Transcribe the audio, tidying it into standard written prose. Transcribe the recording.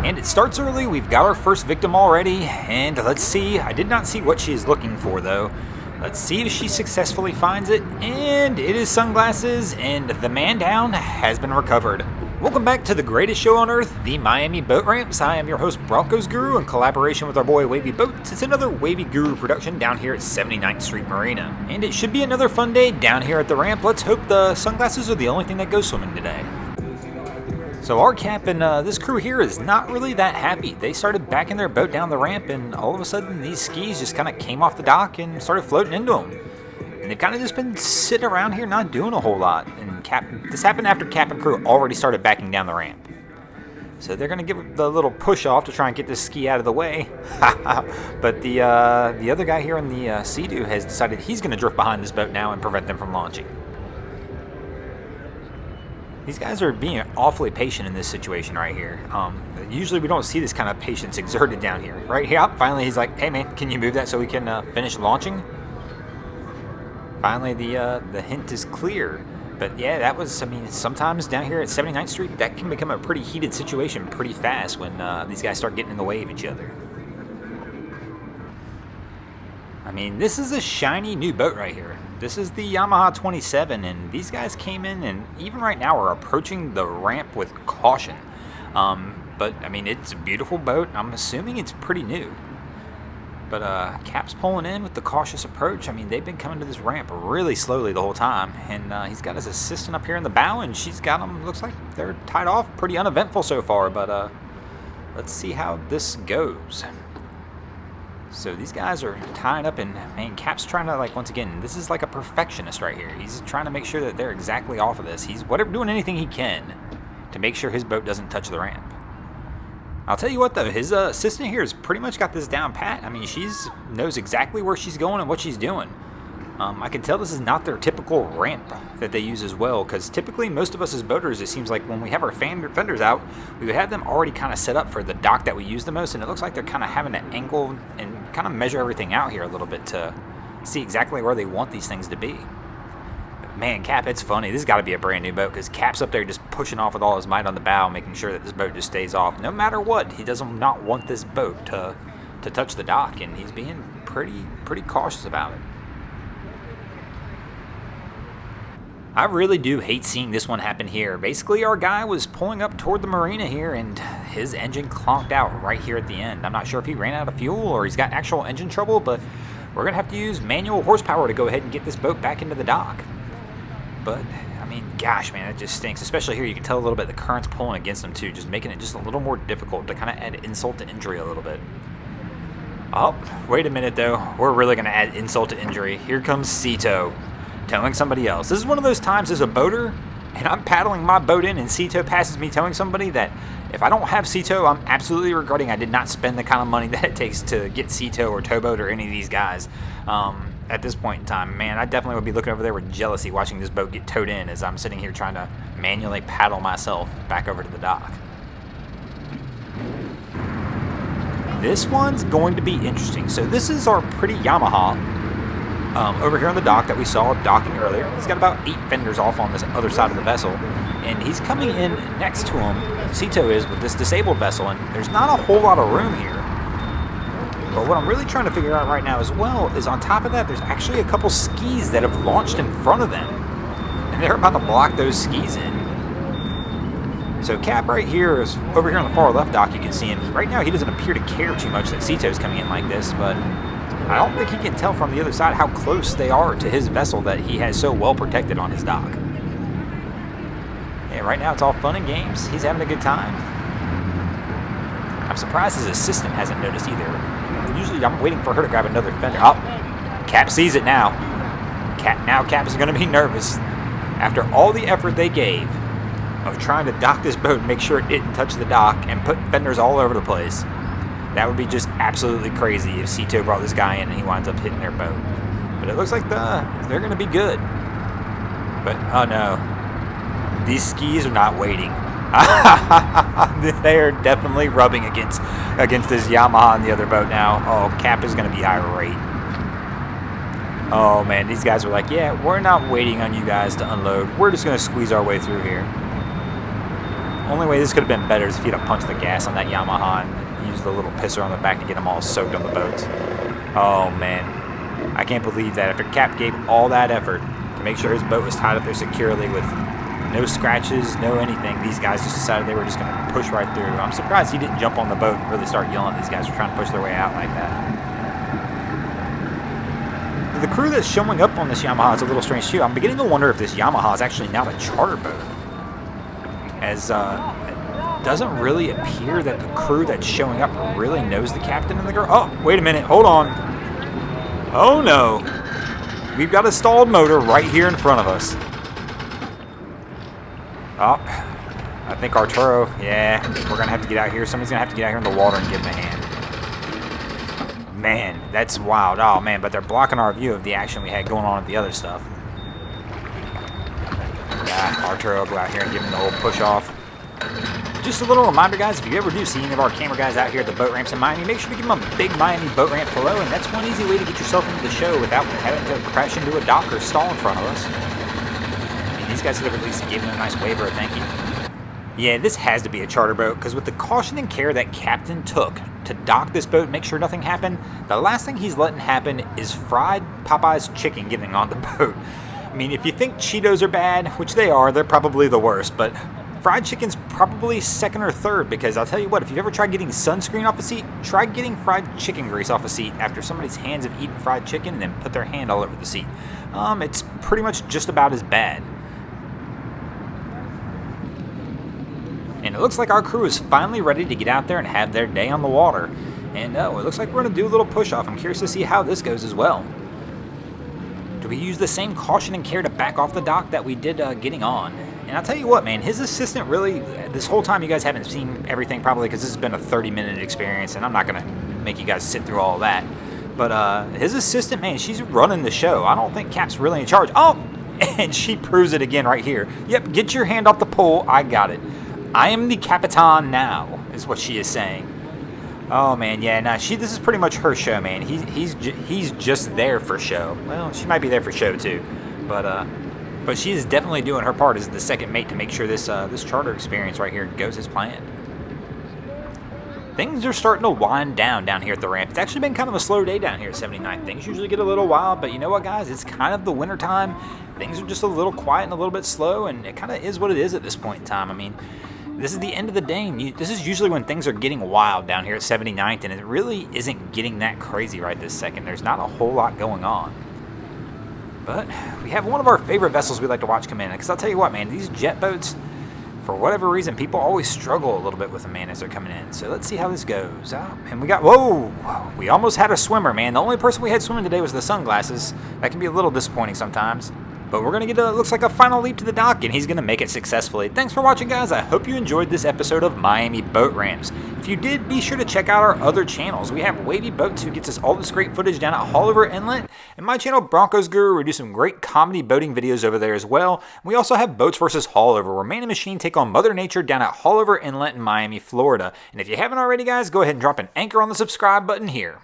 And it starts early. We've got our first victim already. And let's see. I did not see what she is looking for, though. Let's see if she successfully finds it. And it is sunglasses. And the man down has been recovered. Welcome back to the greatest show on earth, the Miami Boat Ramps. I am your host, Broncos Guru, in collaboration with our boy Wavy Boats. It's another Wavy Guru production down here at 79th Street Marina. And it should be another fun day down here at the ramp. Let's hope the sunglasses are the only thing that goes swimming today. So our captain, this crew here is not really that happy. They started backing their boat down the ramp, and all of a sudden these skis just kind of came off the dock and started floating into them. And they've kind of just been sitting around here not doing a whole lot. And this happened after Cap and crew already started backing down the ramp. So they're going to give the little push off to try and get this ski out of the way. But the other guy here in the Sea-Doo has decided he's going to drift behind this boat now and prevent them from launching. These guys are being awfully patient in this situation right here. Usually we don't see this kind of patience exerted down here. Right here, finally he's like, hey man, can you move that so we can finish launching? Finally the hint is clear. But yeah, that was, I mean, sometimes down here at 79th Street, that can become a pretty heated situation pretty fast when these guys start getting in the way of each other. I mean, this is a shiny new boat right here. This is the Yamaha 27, and these guys came in and even right now are approaching the ramp with caution. But, I mean, it's a beautiful boat. I'm assuming it's pretty new. But Cap's pulling in with the cautious approach. I mean, they've been coming to this ramp really slowly the whole time. And he's got his assistant up here in the bow, and she's got them, looks like they're tied off. Pretty uneventful so far, but let's see how this goes. So these guys are tying up, and man, Cap's trying to, like, once again, this is like a perfectionist right here. He's trying to make sure that they're exactly off of this. He's doing anything he can to make sure his boat doesn't touch the ramp. I'll tell you what, though, his assistant here has pretty much got this down pat. I mean, knows exactly where she's going and what she's doing. I can tell this is not their typical ramp that they use as well, because typically most of us as boaters, it seems like when we have our fenders out, we would have them already kind of set up for the dock that we use the most, and it looks like they're kind of having to angle and kind of measure everything out here a little bit to see exactly where they want these things to be. But man, Cap, it's funny. This has got to be a brand new boat, because Cap's up there just pushing off with all his might on the bow, making sure that this boat just stays off. No matter what, he does not want this boat to touch the dock, and he's being pretty cautious about it. I really do hate seeing this one happen here. Basically, our guy was pulling up toward the marina here, and his engine clonked out right here at the end. I'm not sure if he ran out of fuel or he's got actual engine trouble, but we're going to have to use manual horsepower to go ahead and get this boat back into the dock. But, I mean, gosh, man, it just stinks. Especially here, you can tell a little bit the current's pulling against them, too, just making it just a little more difficult to kind of add insult to injury a little bit. Oh, wait a minute, though. We're really going to add insult to injury. Here comes Cito towing somebody else. This is one of those times as a boater, and I'm paddling my boat in, and Cito passes me towing somebody, that if I don't have Cito, I'm absolutely regretting I did not spend the kind of money that it takes to get Cito or Towboat or any of these guys at this point in time. Man, I definitely would be looking over there with jealousy watching this boat get towed in as I'm sitting here trying to manually paddle myself back over to the dock. This one's going to be interesting. So this is our pretty Yamaha over here on the dock that we saw docking earlier. He's got about 8 fenders off on this other side of the vessel, and he's coming in next to him, Cito is, with this disabled vessel, and there's not a whole lot of room here. But what I'm really trying to figure out right now as well is on top of that, there's actually a couple skis that have launched in front of them, and they're about to block those skis in. So Cap right here is over here on the far left dock. You can see him. Right now he doesn't appear to care too much that Cito's coming in like this, but I don't think he can tell from the other side how close they are to his vessel that he has so well protected on his dock. Yeah, right now it's all fun and games. He's having a good time. I'm surprised his assistant hasn't noticed either. Usually I'm waiting for her to grab another fender. Oh, Cap sees it now. Cap is going to be nervous. After all the effort they gave of trying to dock this boat and make sure it didn't touch the dock and put fenders all over the place, that would be just absolutely crazy if Cito brought this guy in and he winds up hitting their boat. But it looks like they're going to be good. But, oh no. These skis are not waiting. They are definitely rubbing against this Yamaha on the other boat now. Oh, Cap is going to be irate. Oh, man. These guys are like, yeah, we're not waiting on you guys to unload. We're just going to squeeze our way through here. only way this could have been better is if you'd have punched the gas on that Yamaha and used the little pisser on the back to get them all soaked on the boats. Oh, man. I can't believe that after Cap gave all that effort to make sure his boat was tied up there securely with no scratches, no anything, these guys just decided they were just going to push right through. I'm surprised he didn't jump on the boat and really start yelling at these guys for trying to push their way out like that. The crew that's showing up on this Yamaha is a little strange too. I'm beginning to wonder if this Yamaha is actually not a charter boat, as it doesn't really appear that the crew that's showing up really knows the captain and the girl. Oh, wait a minute, hold on. Oh no, we've got a stalled motor right here in front of us. Oh, I think Arturo, yeah, we're gonna have to get out here. Somebody's gonna have to get out here in the water and give him a hand. Man, that's wild. Oh, man, but they're blocking our view of the action we had going on with the other stuff. Yeah, Arturo will go out here and give him the old push-off. Just a little reminder, guys, if you ever do see any of our camera guys out here at the boat ramps in Miami, make sure to give them a big Miami boat ramp hello, and that's one easy way to get yourself into the show without having to crash into a dock or stall in front of us. I mean, these guys could have at least given a nice wave or a thank you. Yeah, this has to be a charter boat, because with the caution and care that Captain took to dock this boat and make sure nothing happened, the last thing he's letting happen is fried Popeye's chicken getting on the boat. I mean, if you think Cheetos are bad, which they are, they're probably the worst, but fried chicken's probably second or third, because I'll tell you what, if you've ever tried getting sunscreen off a seat, try getting fried chicken grease off a seat after somebody's hands have eaten fried chicken and then put their hand all over the seat. It's pretty much just about as bad. And it looks like our crew is finally ready to get out there and have their day on the water. And it looks like we're going to do a little push-off. I'm curious to see how this goes as well. Do we use the same caution and care to back off the dock that we did getting on? And I'll tell you what, man, his assistant really, this whole time you guys haven't seen everything probably because this has been a 30-minute experience, and I'm not going to make you guys sit through all of that. But his assistant, man, she's running the show. I don't think Cap's really in charge. Oh, and she proves it again right here. Yep, get your hand off the pole. I got it. I am the Capitan now, is what she is saying. Oh, man, yeah, nah, this is pretty much her show, man. He's just there for show. Well, she might be there for show, too. But she is definitely doing her part as the second mate to make sure this charter experience right here goes as planned. Things are starting to wind down here at the ramp. It's actually been kind of a slow day down here at 79th. Things usually get a little wild, but you know what, guys? It's kind of the winter time. Things are just a little quiet and a little bit slow, and it kind of is what it is at this point in time. I mean, this is the end of the day. This is usually when things are getting wild down here at 79th, and it really isn't getting that crazy right this second. There's not a whole lot going on. But we have one of our favorite vessels we like to watch come in, because I'll tell you what, man, these jet boats, for whatever reason, people always struggle a little bit with them, man, as they're coming in. So let's see how this goes. And we got, whoa, we almost had a swimmer, man. The only person we had swimming today was the sunglasses. That can be a little disappointing sometimes. But we're going to get, looks like a final leap to the dock, and he's going to make it successfully. Thanks for watching, guys. I hope you enjoyed this episode of Miami Boat Ramps. If you did, be sure to check out our other channels. We have Wavy Boats, who gets us all this great footage down at Haulover Inlet, and my channel, Broncos Guru, we do some great comedy boating videos over there as well. We also have Boats vs. Haulover, where man and machine take on Mother Nature down at Haulover Inlet in Miami, Florida. And if you haven't already, guys, go ahead and drop an anchor on the subscribe button here.